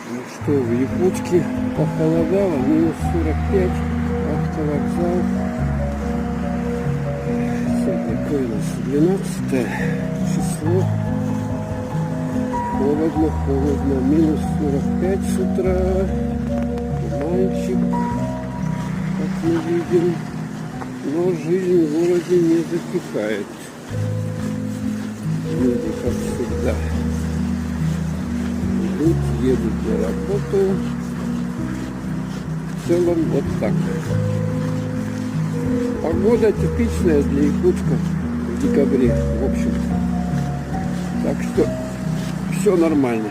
Ну что, в Якутске похолодало, -45, автовокзал. Сегодня какое у нас 12 число. Холодно, холодно, -45 с утра. Туманчик, как мы видим. Но жизнь в городе не затихает. Люди, как всегда, идут, едут на работу. В целом вот так. Погода типичная для Якутска в декабре, в общем. Так что все нормально.